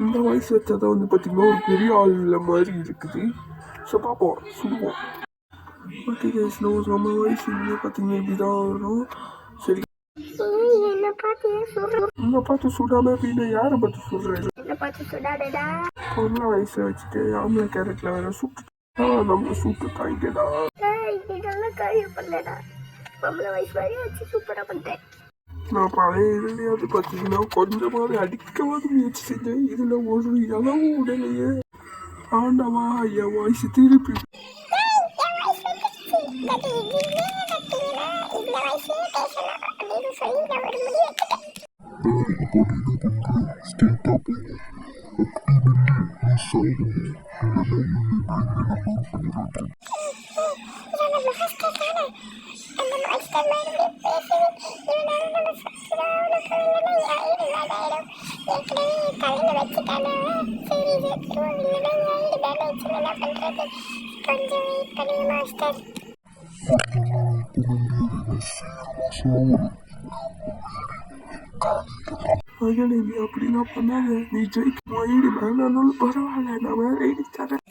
இந்த வயசு வச்சாதான் வந்து பார்த்தீங்கன்னா ஒரு பெரிய ஆள் மாதிரி இருக்குது. ஸோ பார்ப்போம், சுடுவோம். ஓகே கைஸ், நம்ம வயசு இங்கே பார்த்தீங்கன்னா இப்படிதான் வரும். சரி, என்ன பார்த்து சுடாம அப்படின்னா யாரை பார்த்து சுடுறேன்? பொண்ணு வயசை வச்சுட்டு ஆம்பளை கேரட்ல வேற சுட்டு நம்ம சுட்டு தாங்கிடா. நான் பழைய இதுலையாவது பார்த்தீங்கன்னா கொஞ்சமாவது அடிக்கவாது முயற்சி செஞ்சேன். இதுல ஒரு இளவு உடலையே. ஆண்டவா, என் வாய்ஸ் திருப்பி மகனே, நீ அப்படிலாம் பண்ணாத. நீ ஜெயிக்க ஐடி வேணாலும் பரவாயில்ல, நான் வேற ஐடி தரேன்.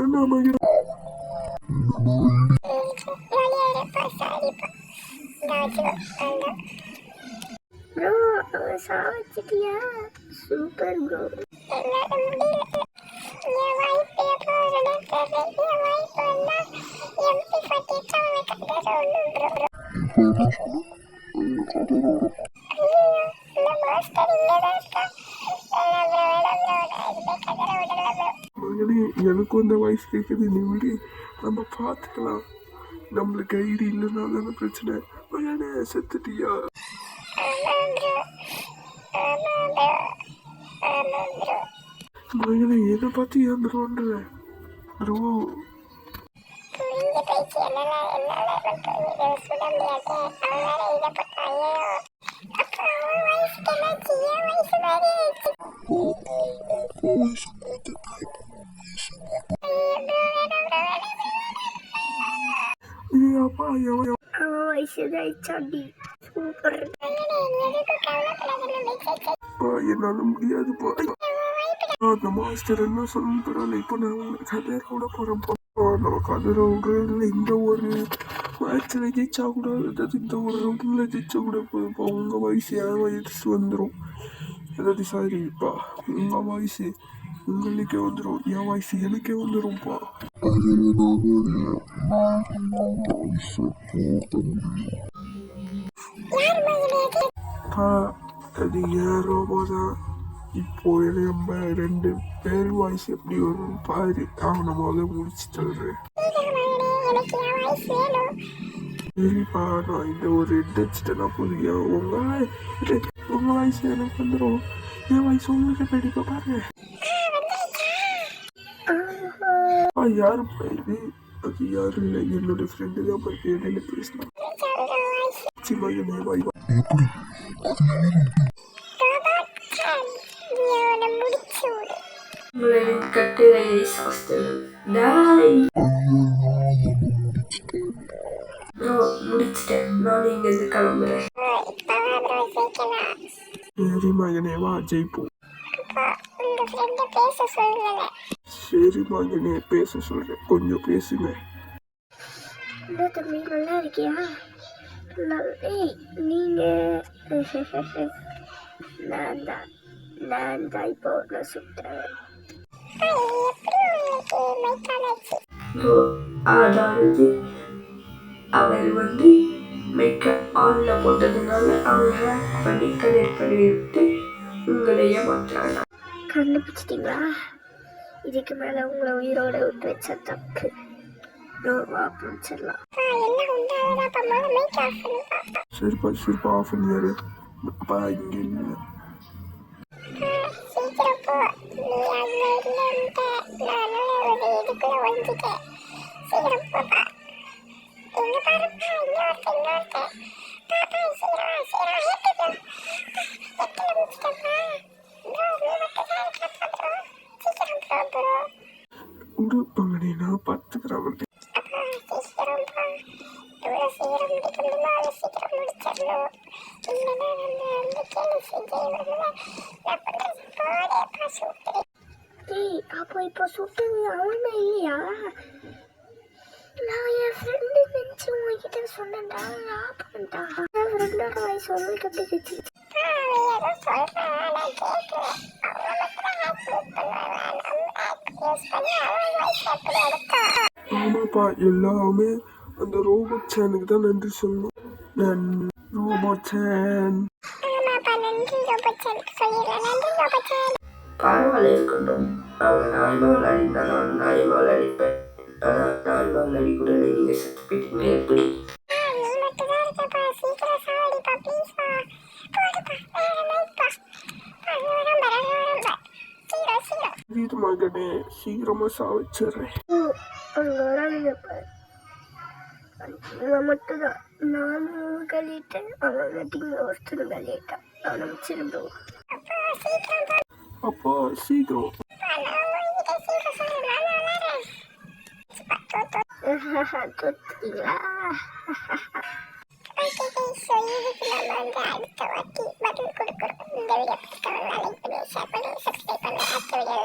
என்ன மகன் சாவச்சிட்டியா? Super bro. மகனே, எனக்கும் அந்த வயசு கேட்குது. நீ விடு, நம்ம பார்த்துக்கலாம். நம்மளுக்கு ஐடி இல்லைன்னா தானே பிரச்சனை. மகனே, செத்துட்டியா? மகனே, என்னை பார்த்து ஏன் ப்ரோன்ற? ப்ரோ அப்பா என்னால முடியாதுப்பா. அந்த மாஸ்டர் என்ன சொல்லணும் பரவாயில்ல. இப்போ நான் கதிரை விட போறேன்ப்பா. நம்ம கதிரை விடுறதுல இந்த ஒரு மேட்ச்ல ஜெயிச்சா கூட, அதாவது இந்த ஒரு ரவுண்ட்ல ஜெயிச்சா கூட போதும்ப்பா. உங்க வயசு என் வயசு வந்துடும். அதாவது சாரிப்பா, உங்க வயசு உங்களுக்கே வந்துடும், என் வயசு எனக்கே வந்துடும்ப்பா. அது ஏன் ரோபோதான். இப்போ நம்ம 2 பேர் வாய்ஸ் எப்படி வரும் பாரு. அவனை முதல்ல முடிச்சு தள்ளுறேன். சரிப்பா, நான் இந்த ஒரு 2 அடிச்சுட்டேன்னா புதிய உங்க வயசு எனக்கு வந்துடும். என் வயசு உங்களுக்கு படிக்க பாருங்க. யாருப்பா இது? அது யாரும் இல்லை, என்னோட ஃப்ரெண்டு தான் போய் இடையில பேசினான். சி மகனே வாய் வா. எப்படி கட்டுரை சாஸ்திரம் டாய் ப்ரோ முடிச்சிட்டேன். நான் இங்கேருந்து கிளம்புறேன். சரி மகனே வா ஜெயிப்போம். உங்க ஃப்ரெண்ட பேச சொல்லுங்க. சரி மகனே பேச சொல்றேன், கொஞ்சம் பேசுங்க. என்ன தம்பி நல்லா இருக்கியா? ஏய் நீங்க நான் தான் இப்போ ஒன்று சுற்றுறேன். ப்ரோ அதாவது அவர் வந்து மேக்கப் ஆன்ல போட்டதுனால அவர் ஹேக் பண்ணி கனெக்ட் பண்ணி விட்டு உங்களை ஏமாத்துறாங்க. கண்டுபிடிச்சிட்டீங்களா? இதுக்கு மேல உங்களை உயிரோட விட்டு வச்ச தப்பு. ரோவா பிடிச்சிடலாம். சரிப்பா சரிப்பா ஆஃப் பண்ணியாரு. அப்பா இங்கே இல்லை. சீக்கிரம் போ. நீ அங்க இல்லைன்ட்டு நானும் ஒரு இதுக்குள்ள வந்துட்டேன். சீக்கிரம் போப்பா. எங்க பாருப்பா, இன்னொருத்த பாப்பா சீக்கிரம் எட்டுல முடிச்சிட்டப்பா. ப்ரோ நீ மட்டும் தான் இருக்கப்பா ப்ரோ. சீக்கிரம் ப்ரோ. விடு மகனே, நான் பார்த்துக்கிறேன். அப்பா சீக்கிரம்ப்பா. எவ்வளோ சீக்கிரம் முடிக்க முடியுமோ அவ்வளோ சீக்கிரம் முடிச்சிடணும். இல்லைன்னா அந்த கேள்வி செஞ்சு நான் பண்ணுறது போதேப்பா சுட்டு. ஏய் அப்போ இப்போ சுட்டது அவனே இல்லையா? நான் என் ஃப்ரெண்டு நினச்சி உங்ககிட்ட சொன்னேன்டா. லாபம்டா. என் ஃப்ரெண்டோட வயசு உங்களுக்கு எப்படி இருந்துச்சு? ஏதோ சொல்கிறேன், நான் கேட்குறேன். அவங்க மட்டும் தான் ஆப் யூஸ் பண்ணுவாங்க. நம்ம ஆப் யூஸ் பண்ணி அவன் வயசு எப்படி எடுத்தா? ஆமாப்பா, எல்லாமே அந்த ரோபோட் சேனுக்கு தான் நன்றி சொல்லணும். நான் ரோபோட் சேன். ஆமாப்பா, நன்றி ரோபோட் சொல்லிடுறேன். நன்றி ரோபோட் சேன். பரவாயில்ல இருக்கட்டும். அவன் நாய்மால் அடித்தான், நான் நாய்மால் அடிப்பேன். ஆனால் நாய்மால் அடிக்கூட நீங்கள் செத்து போயிட்டீங்க. எப்படி? நீ மட்டும் தான் இருக்கப்பா. சீக்கிரம் சாவடிப்பா ப்ளீஸ்ப்பா. போடுப்பா வேற நைட்ப்பா. ரொம்ப சீக்கிரம். வீட்டு மகனே சீக்கிரமா சாவச்சிடுறேன். அங்கே வரானுங்கப்பா. இவன் மட்டும்தான். நானும் கழிட்டேன். அவன் வெட்டிங்க ஒருத்தரும் கழிட்டான். அவனை வச்சிருந்தோம். அப்பா சீக்கிரம். தொத்துட்டீங்களா? அடுத்த வாட்டி பதில் கொடுக்குறோம். இந்த வீடியோ பிடிச்சவங்க லைக் பண்ணி ஷேர் பண்ணி சப்ஸ்கிரைப் பண்ணி அடுத்த வீடியோ